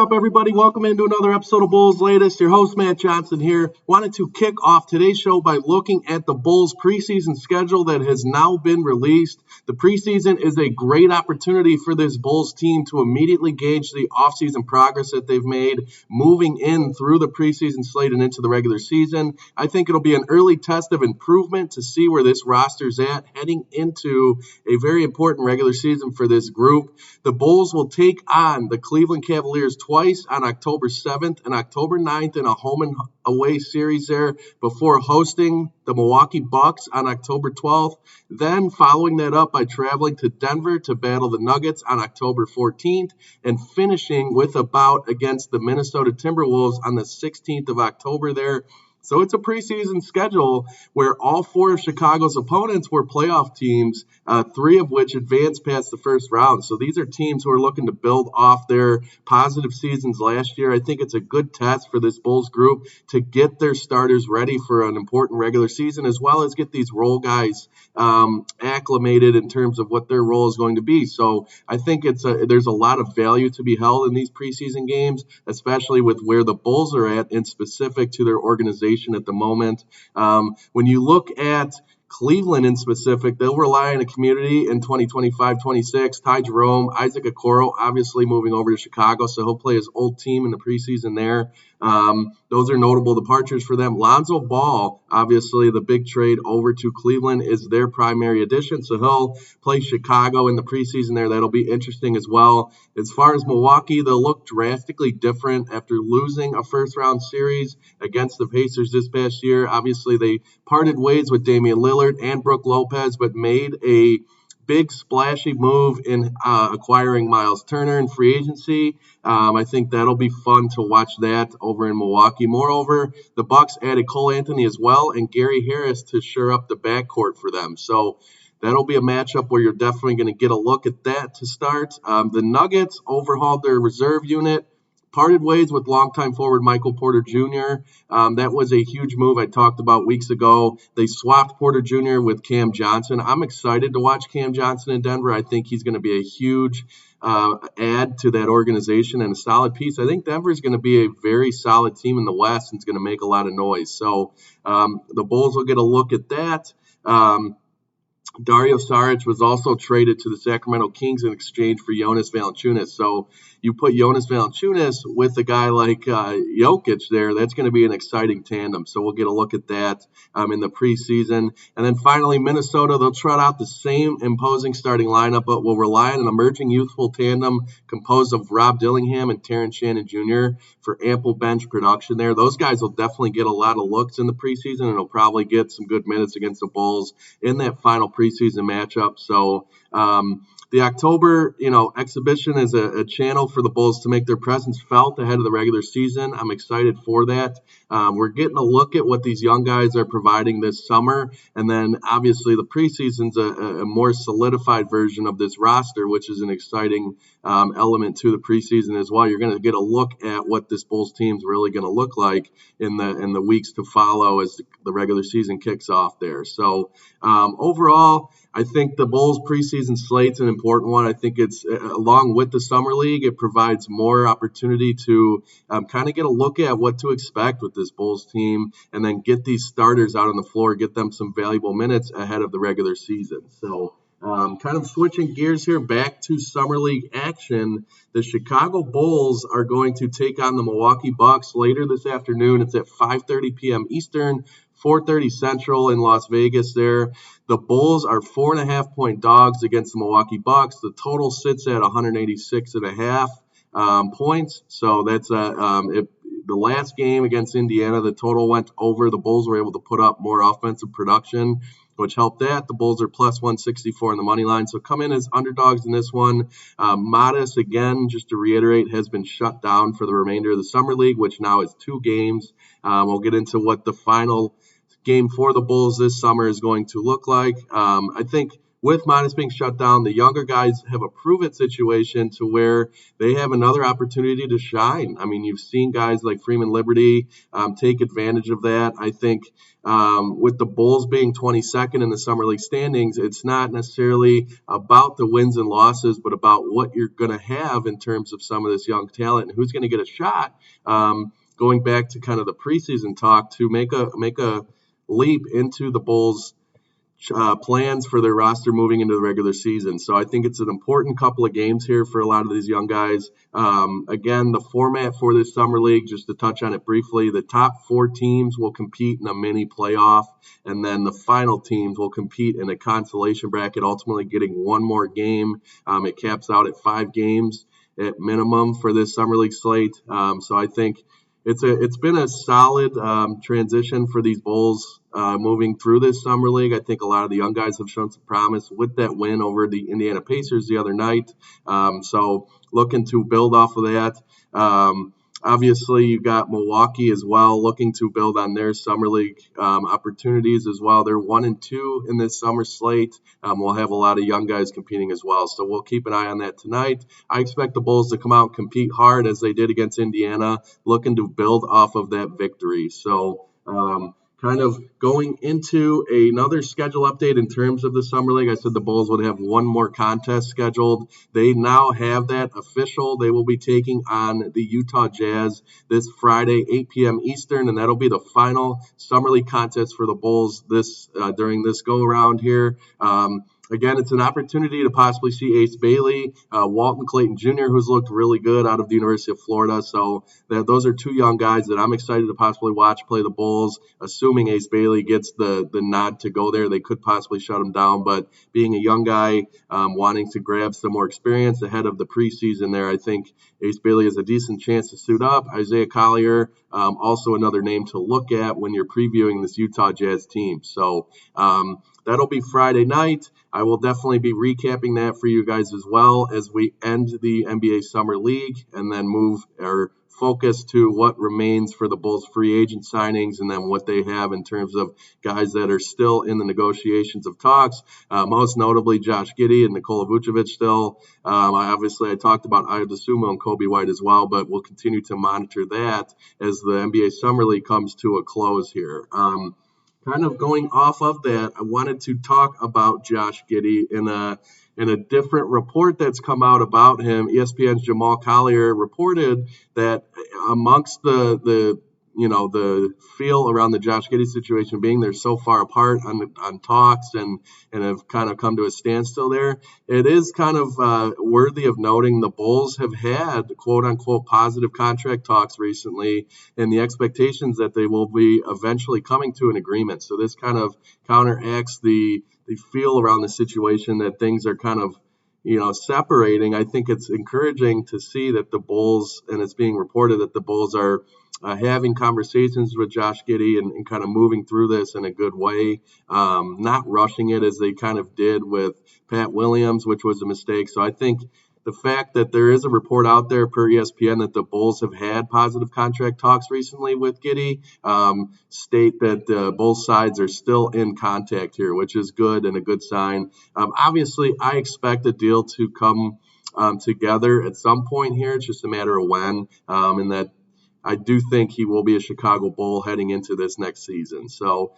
Up, everybody? Welcome into another episode of Bulls Latest. Your host, Matt Johnson here. Wanted to kick off today's show by looking at the Bulls preseason schedule that has now been released. The preseason is a great opportunity for this Bulls team to immediately gauge the offseason progress that they've made moving in through the preseason slate and into the regular season. I think it'll be an early test of improvement to see where this roster's at heading into a very important regular season for this group. The Bulls will take on the Cleveland Cavaliers twice on October 7th and October 9th in a home and away series there before hosting the Milwaukee Bucks on October 12th. Then following that up by traveling to Denver to battle the Nuggets on October 14th and finishing with a bout against the Minnesota Timberwolves on the 16th of October there. So it's a preseason schedule where all four of Chicago's opponents were playoff teams, three of which advanced past the first round. So these are teams who are looking to build off their positive seasons last year. I think it's a good test for this Bulls group to get their starters ready for an important regular season, as well as get these role guys acclimated in terms of what their role is going to be. So I think there's a lot of value to be held in these preseason games, especially with where the Bulls are at and specific to their organization at the moment. When you look at Cleveland in specific, they'll rely on a community in 2025-26. Ty Jerome, Isaac Okoro, obviously moving over to Chicago, so he'll play his old team in the preseason there. Those are notable departures for them. Lonzo Ball, obviously the big trade over to Cleveland, is their primary addition, so he'll play Chicago in the preseason there. That'll be interesting as well. As far as Milwaukee, they'll look drastically different after losing a first-round series against the Pacers this past year. Obviously, they parted ways with Damian Lillard and Brook Lopez, but made a big splashy move in acquiring Miles Turner in free agency. I think that'll be fun to watch that over in Milwaukee. Moreover, the Bucks added Cole Anthony as well and Gary Harris to shore up the backcourt for them. So that'll be a matchup where you're definitely going to get a look at that to start. The Nuggets overhauled their reserve unit, parted ways with longtime forward Michael Porter Jr. That was a huge move I talked about weeks ago. They swapped Porter Jr. with Cam Johnson. I'm excited to watch Cam Johnson in Denver. I think he's going to be a huge add to that organization and a solid piece. I think Denver is going to be a very solid team in the West and it's going to make a lot of noise. So the Bulls will get a look at that. Dario Saric was also traded to the Sacramento Kings in exchange for Jonas Valanciunas. So you put Jonas Valanciunas with a guy like Jokic there, that's going to be an exciting tandem. So we'll get a look at that in the preseason. And then finally, Minnesota, they'll trot out the same imposing starting lineup, but will rely on an emerging youthful tandem composed of Rob Dillingham and Terrence Shannon Jr. for ample bench production there. Those guys will definitely get a lot of looks in the preseason and will probably get some good minutes against the Bulls in that final preseason matchup. So the October, exhibition is a channel for the Bulls to make their presence felt ahead of the regular season. I'm excited for that. We're getting a look at what these young guys are providing this summer, and then obviously the preseason's a more solidified version of this roster, which is an exciting element to the preseason as well. You're going to get a look at what this Bulls team's really going to look like in the weeks to follow as the regular season kicks off there. So overall, I think the Bulls preseason slate's an important one. I think it's, along with the Summer League, it provides more opportunity to kind of get a look at what to expect with this Bulls team and then get these starters out on the floor, get them some valuable minutes ahead of the regular season. So kind of switching gears here back to Summer League action, the Chicago Bulls are going to take on the Milwaukee Bucks later this afternoon. It's at 5:30 p.m. Eastern, 4:30 Central in Las Vegas there. The Bulls are 4.5-point dogs against the Milwaukee Bucks. The total sits at 186.5 points. So that's the last game against Indiana, the total went over. The Bulls were able to put up more offensive production, which helped that. The Bulls are plus 164 in the money line. So come in as underdogs in this one. Modest, again, just to reiterate, has been shut down for the remainder of the Summer League, which now is 2 games. We'll get into what the final game for the Bulls this summer is going to look like. I think with Midas being shut down, the younger guys have a prove-it situation to where they have another opportunity to shine. I mean, you've seen guys like Freeman Liberty take advantage of that. I think with the Bulls being 22nd in the Summer League standings, it's not necessarily about the wins and losses, but about what you're going to have in terms of some of this young talent and who's going to get a shot. Going back to kind of the preseason talk to make a leap into the Bulls' plans for their roster moving into the regular season. So I think it's an important couple of games here for a lot of these young guys. Again, the format for this summer league, just to touch on it briefly, the top 4 teams will compete in a mini playoff, and then the final teams will compete in a consolation bracket, ultimately getting one more game. It caps out at 5 games at minimum for this summer league slate. So I think it's been a solid transition for these Bulls moving through this summer league. I think a lot of the young guys have shown some promise with that win over the Indiana Pacers the other night. So looking to build off of that. Obviously, you got Milwaukee as well, looking to build on their summer league opportunities as well. They're 1-2 in this summer slate. We'll have a lot of young guys competing as well, so we'll keep an eye on that tonight. I expect the Bulls to come out and compete hard as they did against Indiana, looking to build off of that victory. So kind of going into another schedule update in terms of the Summer League. I said the Bulls would have one more contest scheduled. They now have that official. They will be taking on the Utah Jazz this Friday, 8 p.m. Eastern, and that'll be the final Summer League contest for the Bulls during this go-around here. Again, it's an opportunity to possibly see Ace Bailey, Walton Clayton Jr., who's looked really good out of the University of Florida. So those are 2 young guys that I'm excited to possibly watch play the Bulls. Assuming Ace Bailey gets the nod to go there, they could possibly shut him down. But being a young guy, wanting to grab some more experience ahead of the preseason there, I think Ace Bailey has a decent chance to suit up. Isaiah Collier, also another name to look at when you're previewing this Utah Jazz team. So that'll be Friday night. I will definitely be recapping that for you guys as well as we end the NBA Summer League and then move our focus to what remains for the Bulls free agent signings and then what they have in terms of guys that are still in the negotiations of talks, most notably Josh Giddy and Nikola Vucevic still. I talked about Ayo Dosunmu and Kobe White as well, but we'll continue to monitor that as the NBA Summer League comes to a close here. Kind of going off of that, I wanted to talk about Josh Giddy in a different report that's come out about him. ESPN's Jamal Collier reported that amongst the feel around the Josh Giddy situation being they're so far apart on talks and have kind of come to a standstill there, it is kind of worthy of noting the Bulls have had quote-unquote positive contract talks recently and the expectations that they will be eventually coming to an agreement. So this kind of counteracts the feel around the situation that things are kind of separating. I think it's encouraging to see that the Bulls, and it's being reported that the Bulls are having conversations with Josh Giddy and kind of moving through this in a good way, not rushing it as they kind of did with Pat Williams, which was a mistake. So I think the fact that there is a report out there per ESPN that the Bulls have had positive contract talks recently with Giddy state that both sides are still in contact here, which is good and a good sign. Obviously, I expect a deal to come together at some point here. It's just a matter of when, and that I do think he will be a Chicago Bull heading into this next season. So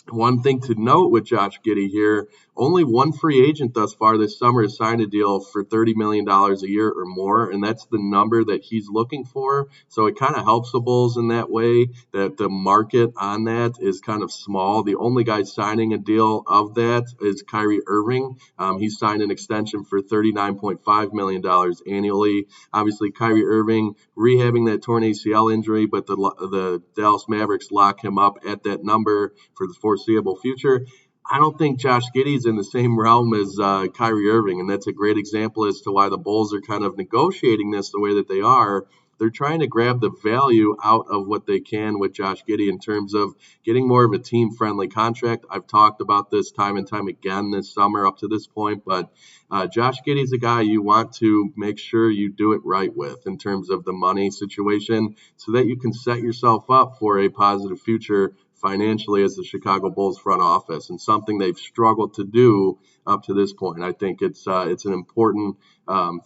one thing to note with Josh Giddy here, only one free agent thus far this summer has signed a deal for $30 million a year or more, and that's the number that he's looking for. So it kind of helps the Bulls in that way, that the market on that is kind of small. The only guy signing a deal of that is Kyrie Irving. He signed an extension for $39.5 million annually. Obviously, Kyrie Irving rehabbing that torn ACL injury, but the Dallas Mavericks lock him up at that number for the foreseeable future. I don't think Josh Giddey's in the same realm as Kyrie Irving, and that's a great example as to why the Bulls are kind of negotiating this the way that they are. They're trying to grab the value out of what they can with Josh Giddy in terms of getting more of a team-friendly contract. I've talked about this time and time again this summer up to this point, but Josh Giddey's a guy you want to make sure you do it right with in terms of the money situation so that you can set yourself up for a positive future financially as the Chicago Bulls front office, and something they've struggled to do up to this point. I think it's an important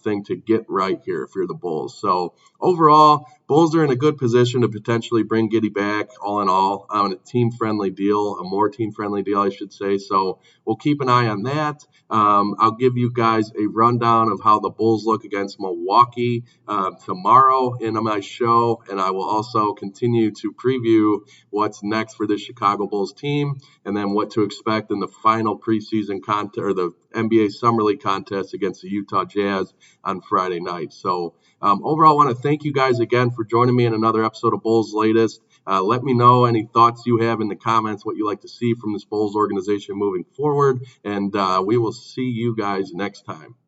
thing to get right here if you're the Bulls. So overall, Bulls are in a good position to potentially bring Giddy back, all in all, on a team-friendly deal, a more team-friendly deal, I should say. So we'll keep an eye on that. I'll give you guys a rundown of how the Bulls look against Milwaukee tomorrow in my show, and I will also continue to preview what's next for the Chicago Bulls team, and then what to expect in the final preseason contest, or the NBA Summer League contest against the Utah Jazz on Friday night. So overall, I want to thank you guys again for joining me in another episode of Bulls Latest. Let me know any thoughts you have in the comments, what you like to see from this Bulls organization moving forward, and we will see you guys next time.